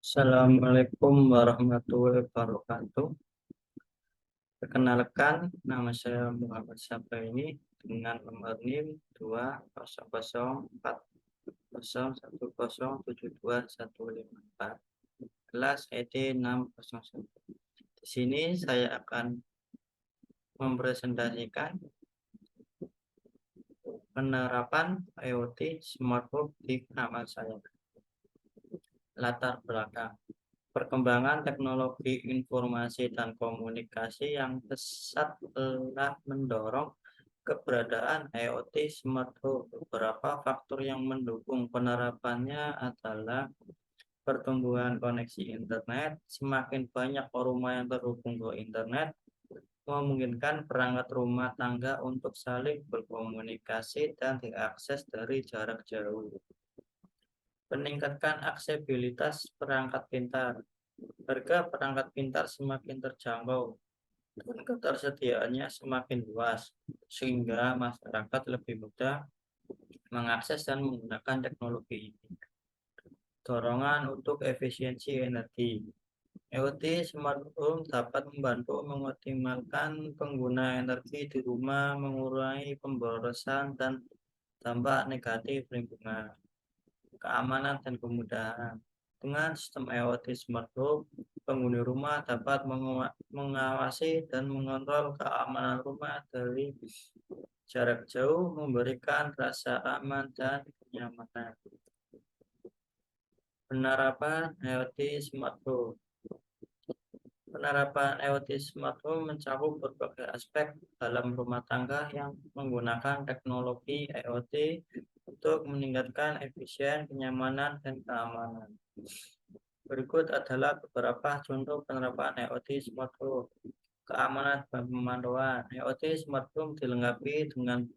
Assalamualaikum warahmatullahi wabarakatuh. Perkenalkan, nama saya Muhammad Sabaini dengan nomor NIM 20040107215 kelas ED 601. Di sini saya akan mempresentasikan penerapan IoT Smart Home di kamar saya. Latar belakang perkembangan teknologi informasi dan komunikasi yang pesat telah mendorong keberadaan IoT Smart Home. Beberapa faktor yang mendukung penerapannya adalah pertumbuhan koneksi internet. Semakin banyak rumah yang terhubung ke internet, memungkinkan perangkat rumah tangga untuk saling berkomunikasi dan diakses dari jarak jauh. Meningkatkan aksesibilitas perangkat pintar. Harga perangkat pintar semakin terjangkau dan ketersediaannya semakin luas, sehingga masyarakat lebih mudah mengakses dan menggunakan teknologi ini. Dorongan untuk efisiensi energi. IoT Smart Home dapat membantu mengoptimalkan pengguna energi di rumah, mengurangi pemborosan dan dampak negatif lingkungan. Keamanan dan kemudahan. Dengan sistem IoT Smart Home, penghuni rumah dapat mengawasi dan mengontrol keamanan rumah dari jarak jauh, memberikan rasa aman dan kenyamanan. Penerapan IoT Smart Home. Penerapan IoT Smart Home mencakup berbagai aspek dalam rumah tangga yang menggunakan teknologi IoT untuk meningkatkan efisien, kenyamanan, dan keamanan. Berikut adalah beberapa contoh penerapan IoT Smart Home. Keamanan dan pemantauan. IoT Smart Home dilengkapi dengan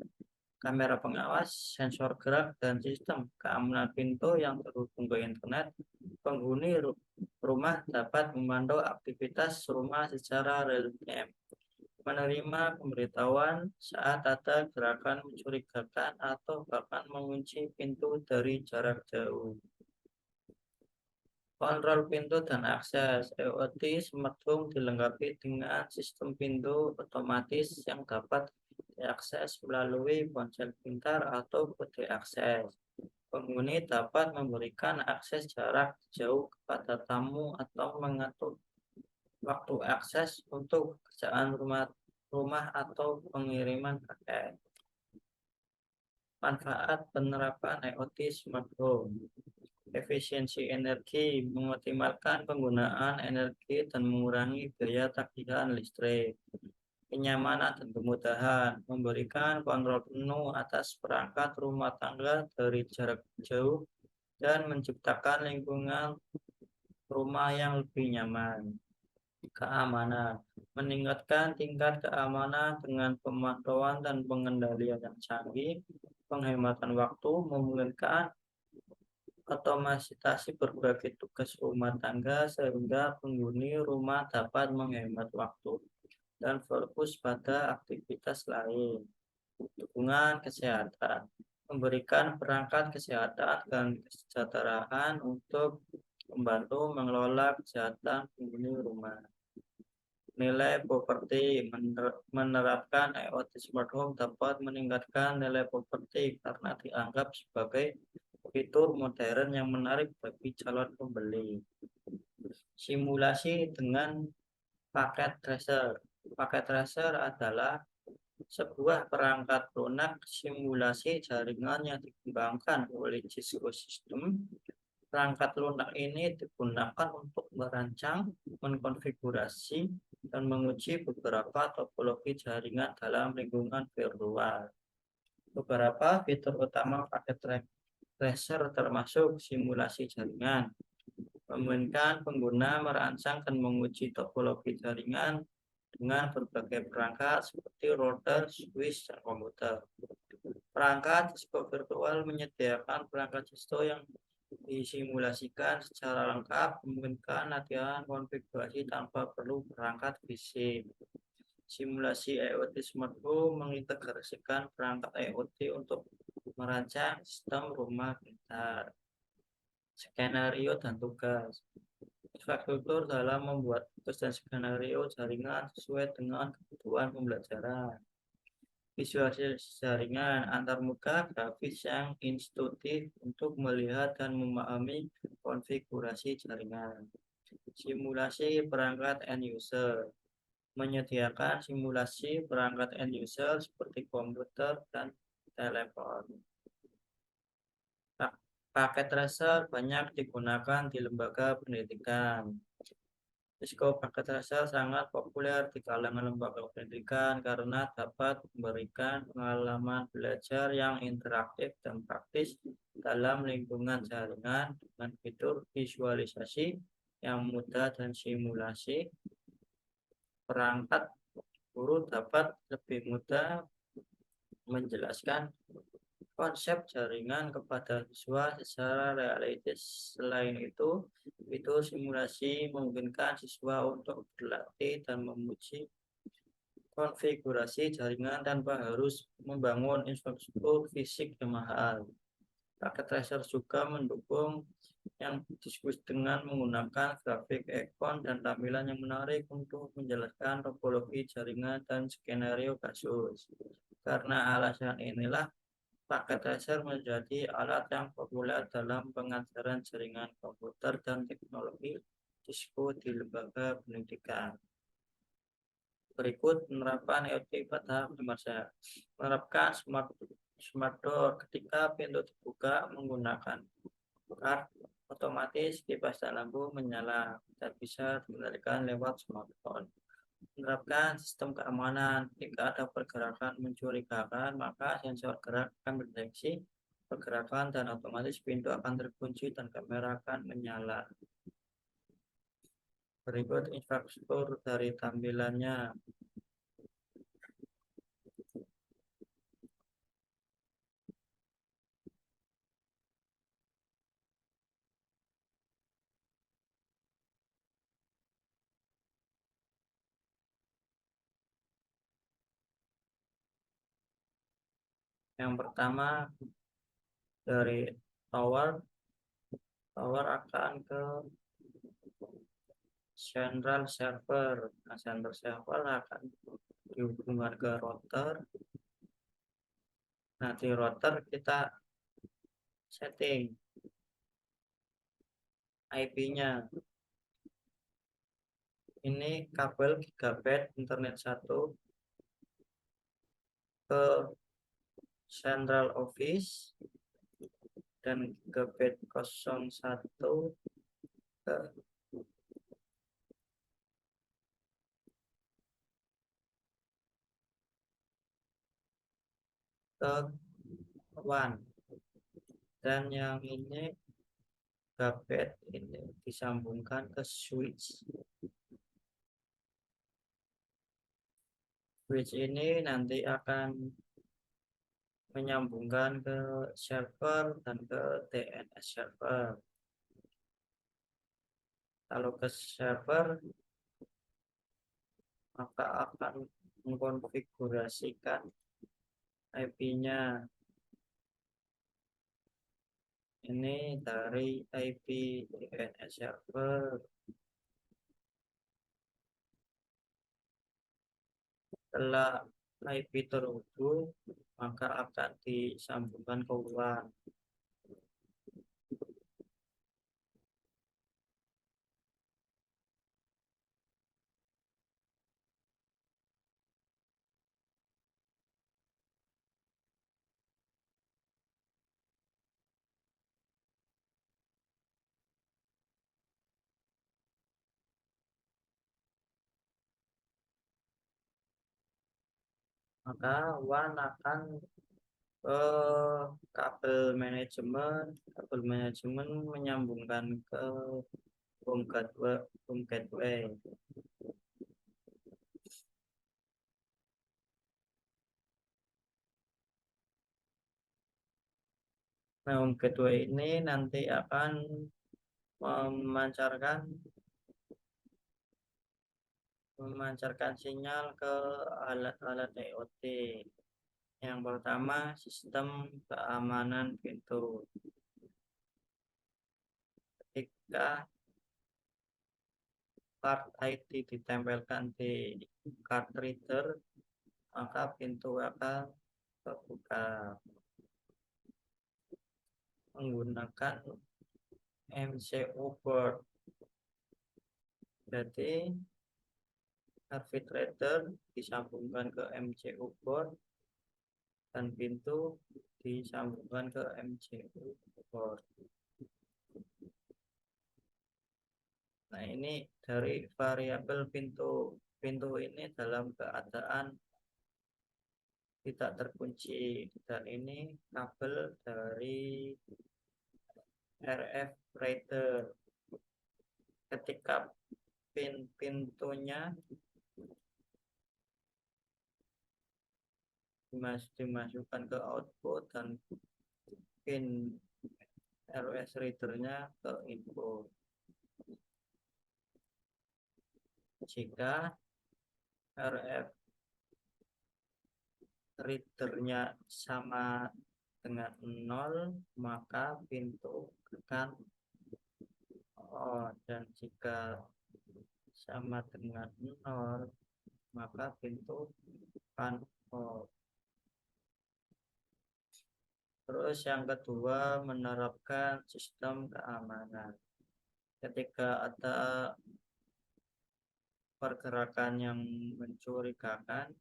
kamera pengawas, sensor gerak, dan sistem keamanan pintu yang terhubung ke internet. Penghuni rumah dapat memantau aktivitas rumah secara real-time, menerima pemberitahuan saat ada gerakan mencurigakan atau bahkan mengunci pintu dari jarak jauh. Kontrol pintu dan akses. IoT Smart Home dilengkapi dengan sistem pintu otomatis yang dapat diakses melalui ponsel pintar atau kode akses. Penghuni dapat memberikan akses jarak jauh kepada tamu atau mengatur waktu akses untuk pekerjaan rumah atau pengiriman paket. Manfaat penerapan IoT Smart Home. Efisiensi energi, mengoptimalkan penggunaan energi dan mengurangi biaya tagihan listrik. Kenyamanan dan kemudahan, memberikan kontrol penuh atas perangkat rumah tangga dari jarak jauh dan menciptakan lingkungan rumah yang lebih nyaman. Keamanan, meningkatkan tingkat keamanan dengan pemantauan dan pengendalian yang canggih. Penghematan waktu, memungkinkan otomatisasi berbagai tugas rumah tangga sehingga penghuni rumah dapat menghemat waktu dan fokus pada aktivitas lain. Dukungan kesehatan, memberikan perangkat kesehatan dan kesejahteraan untuk membantu mengelola kesehatan penghuni rumah. Nilai properti, menerapkan IoT Smart Home dapat meningkatkan nilai properti karena dianggap sebagai fitur modern yang menarik bagi calon pembeli. Simulasi dengan paket tracer. Paket tracer adalah sebuah perangkat lunak simulasi jaringan yang dikembangkan oleh Cisco System. Perangkat lunak ini digunakan untuk merancang, mengkonfigurasi, dan menguji beberapa topologi jaringan dalam lingkungan virtual. Beberapa fitur utama paket tracer termasuk simulasi jaringan, memungkinkan pengguna merancang dan menguji topologi jaringan dengan berbagai perangkat seperti router, switch, dan komputer. Perangkat Cisco virtual menyediakan perangkat Cisco yang disimulasikan secara lengkap, memungkinkan latihan konfigurasi tanpa perlu perangkat fisik. Simulasi IoT Smart Home mengintegrasikan perangkat IoT untuk merancang sistem rumah pintar. Skenario dan tugas. Infrastruktur dalam membuat tugas dan skenario jaringan sesuai dengan kebutuhan pembelajaran. Visualisasi jaringan antarmuka grafis yang intuitif untuk melihat dan memahami konfigurasi jaringan. Simulasi perangkat end user. Menyediakan simulasi perangkat end user seperti komputer dan telepon. Paket tracer banyak digunakan di lembaga pendidikan. Cisco Packet Tracer sangat populer di kalangan lembaga pendidikan karena dapat memberikan pengalaman belajar yang interaktif dan praktis dalam lingkungan jaringan dengan fitur visualisasi yang mudah dan simulasi perangkat. Guru dapat lebih mudah menjelaskan konsep jaringan kepada siswa secara realistis. Selain itu, fitur simulasi memungkinkan siswa untuk berlatih dan memuji konfigurasi jaringan tanpa harus membangun infrastruktur fisik yang mahal. Paket tracer juga mendukung yang disebut dengan menggunakan grafik ikon dan tampilan yang menarik untuk menjelaskan topologi jaringan dan skenario kasus. Karena alasan inilah, paket tracer menjadi alat yang populer dalam pengajaran jaringan komputer dan teknologi Cisco di lembaga pendidikan. Berikut penerapan IoT pada masa. Menerapkan smart door ketika pintu dibuka menggunakan card otomatis kipas dan lampu menyala dan bisa dikendalikan lewat smartphone. Menerapkan sistem keamanan. Jika ada pergerakan mencurigakan, maka sensor gerak akan mendeteksi pergerakan dan otomatis pintu akan terkunci dan kamera akan menyala. Berikut infrastruktur dari tampilannya. Yang pertama dari tower, tower akan ke central server. Nah, central server akan dihubungkan ke router. Nah, di router kita setting IP-nya. Ini kabel gigabit internet 1 ke central office dan gigabit 01 ke WAN. Dan yang ini gigabit ini disambungkan ke switch. Switch ini nanti akan menyambungkan ke server dan ke DNS server. Kalau ke server, maka akan mengkonfigurasikan IP-nya. Ini dari IP DNS server. Setelah IP terhubung, maka akan disambungkan ke WAN. Maka WAN akan ke kabel manajemen menyambungkan ke home gateway. Nah, home gateway ini nanti akan memancarkan sinyal ke alat-alat IoT. Yang pertama, sistem keamanan pintu. ketika card ID ditempelkan di card reader, maka pintu akan terbuka menggunakan MCU board. Jadi arbitrator disambungkan ke MCU board dan pintu disambungkan ke MCU board. Nah, ini dari variabel pintu ini dalam keadaan tidak terkunci, dan ini kabel dari RF reader. Ketika pintunya dimasukkan ke output dan pin RF readernya ke input. Jika RF readernya sama dengan 0, maka pintu akan on, dan jika sama dengan 0, maka pintu akan off. Terus yang kedua, menerapkan sistem keamanan. Ketika ada pergerakan yang mencurigakan,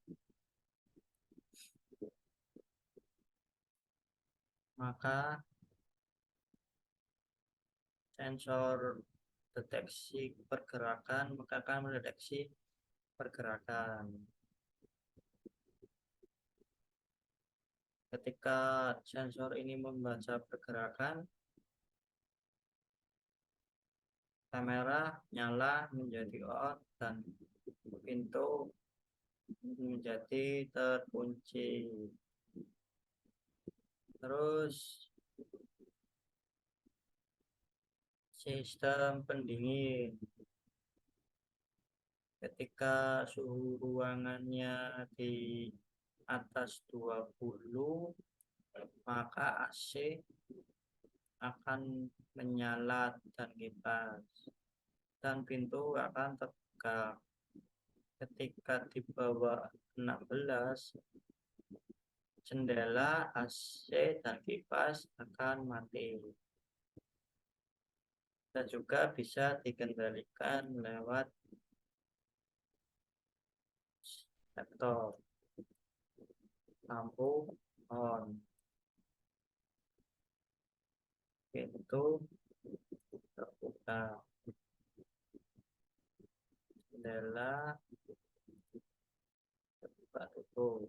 maka sensor deteksi pergerakan akan mendeteksi pergerakan. Ketika sensor ini membaca pergerakan, kamera nyala menjadi on dan pintu menjadi terkunci. Terus sistem pendingin. Ketika suhu ruangannya di atas 20, maka AC akan menyala dan kipas, dan pintu akan terbuka. Ketika di bawah 16, jendela, AC, dan kipas akan mati. Dan juga bisa dikendalikan lewat laptop. Lampu on, pintu terbuka, jendela terbuka tutup.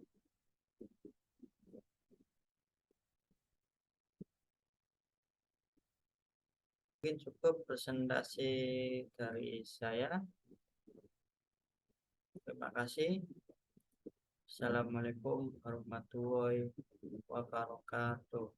Mungkin cukup presentasi dari saya. Terima kasih. Assalamualaikum warahmatullahi wabarakatuh.